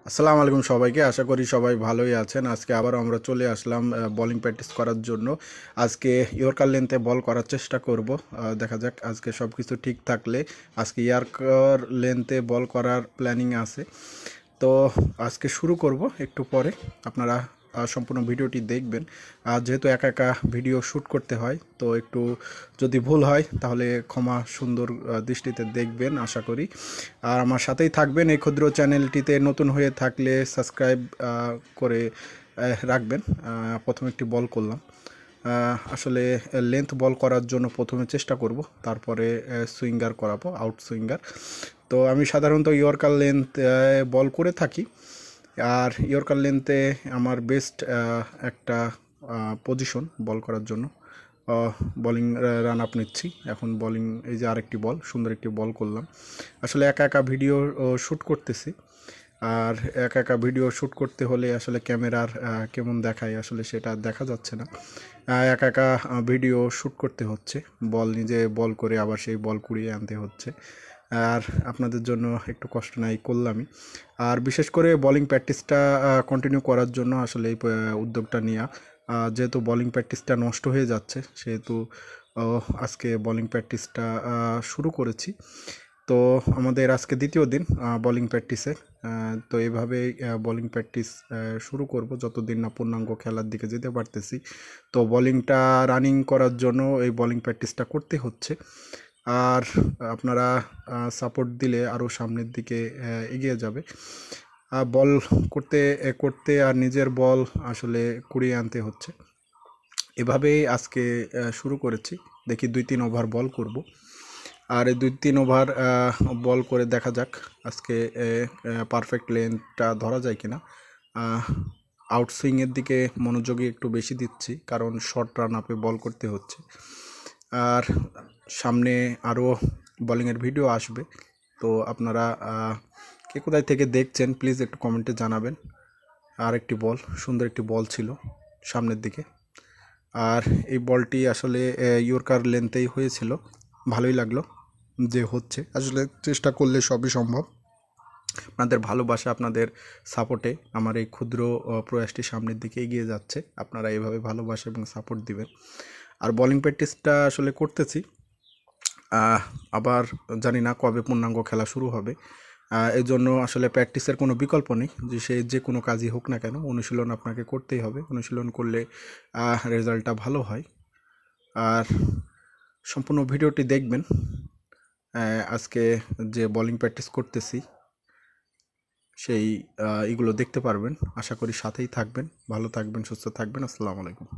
আসসালামু আলাইকুম সবাইকে। আশা করি সবাই ভালোই আছেন। আজকে আবারও আমরা চলে আসলাম বোলিং প্র্যাকটিস করার জন্য। আজকে ইয়র্কার লেন্থে বল করার চেষ্টা করব। দেখা যাক আজকে সব কিছু ঠিক থাকলে আজকে ইয়র্কার লেন্থে বল করার প্ল্যানিং আছে। তো আজকে শুরু করব একটু পরে। আপনারা সম্পূর্ণ ভিডিওটি দেখবেন। যেহেতু একা একা ভিডিও শ্যুট করতে হয়, তো একটু যদি ভুল হয় তাহলে ক্ষমা সুন্দর দৃষ্টিতে দেখবেন আশা করি। আর আমার সাথেই থাকবেন। এই ক্ষুদ্র চ্যানেলটিতে নতুন হয়ে থাকলে সাবস্ক্রাইব করে রাখবেন। প্রথমে একটি বল করলাম। আসলে লেন্থ বল করার জন্য প্রথমে চেষ্টা করব, তারপরে সুইঙ্গার করাবো, আউট সুইঙ্গার। তো আমি সাধারণত ইয়র্কার লেন্থ বল করে থাকি। আর ইয়র্কার লেন্থে আমার বেস্ট একটা পজিশন বল করার জন্য। বলিং রান আপ নিচ্ছি এখন। বলিং, এই যে আরেকটি বল, সুন্দর একটি বল করলাম। আসলে একা একা ভিডিও শ্যুট করতেছি। আর একা একা ভিডিও শ্যুট করতে হলে আসলে ক্যামেরার কেমন দেখায় আসলে সেটা দেখা যাচ্ছে না। একা একা ভিডিও শ্যুট করতে হচ্ছে, বল নিজে বল করে আবার সেই বল কুড়িয়ে আনতে হচ্ছে। আর আপনাদের জন্য একটু কষ্ট নাই করলামই। আর বিশেষ করে বোলিং প্র্যাকটিসটা কন্টিনিউ করার জন্য আসলে এই উদ্যোগটা নেওয়া। যেহেতু বোলিং প্র্যাকটিসটা নষ্ট হয়ে যাচ্ছে, সেহেতু আজকে বোলিং প্র্যাকটিসটা শুরু করেছি। তো আমাদের আজকে দ্বিতীয় দিন বোলিং প্র্যাকটিসের। তো এভাবেই বোলিং প্র্যাকটিস শুরু করব যতদিন না পূর্ণাঙ্গ খেলার দিকে যেতে পারতেছি। তো বোলিংটা রানিং করার জন্য এই বোলিং প্র্যাকটিসটা করতে হচ্ছে। আর আপনারা সাপোর্ট দিলে আরও সামনের দিকে এগিয়ে যাবে। বল করতে করতে আর নিজের বল আসলে কুড়িয়ে আনতে হচ্ছে। এভাবেই আজকে শুরু করেছি। দেখি 2-3 ওভার বল করব। আর এই 2-3 ওভার বল করে দেখা যাক আজকে পারফেক্ট লেন্থটা ধরা যায় কিনা। আউটসুইংয়ের দিকে মনোযোগী একটু বেশি দিচ্ছি, কারণ শর্ট রান আপে বল করতে হচ্ছে। আর সামনে আরও বোলিংয়ের ভিডিও আসবে। তো আপনারা কে কোথায় থেকে দেখছেন প্লিজ একটু কমেন্টে জানাবেন। আর একটি বল, সুন্দর একটি বল ছিল সামনের দিকে। আর এই বলটি আসলে ইয়র্কার লেন্থেই হয়েছিল। ভালোই লাগলো যে হচ্ছে। আসলে চেষ্টা করলে সবই সম্ভব। আপনাদের ভালোবাসা, আপনাদের সাপোর্টে আমার এই ক্ষুদ্র প্রয়াসটি সামনের দিকে এগিয়ে যাচ্ছে। আপনারা এভাবে ভালোবাসা এবং সাপোর্ট দিবেন। আর বোলিং প্র্যাকটিসটা আসলে করতেছি। আবার জানি না কবে পূর্ণাঙ্গ খেলা শুরু হবে। এই জন্য আসলে প্র্যাকটিসের কোনো বিকল্প নেই। যে কোনো কাজই হোক না কেন, অনুশীলন আপনাকে করতেই হবে। অনুশীলন করলে রেজাল্টটা ভালো হয়। আর সম্পূর্ণ ভিডিওটি দেখবেন। আজকে যে বোলিং প্র্যাকটিস করতেছি সেই এগুলো দেখতে পারবেন। আশা করি সাথেই থাকবেন। ভালো থাকবেন, সুস্থ থাকবেন। আসসালামু আলাইকুম।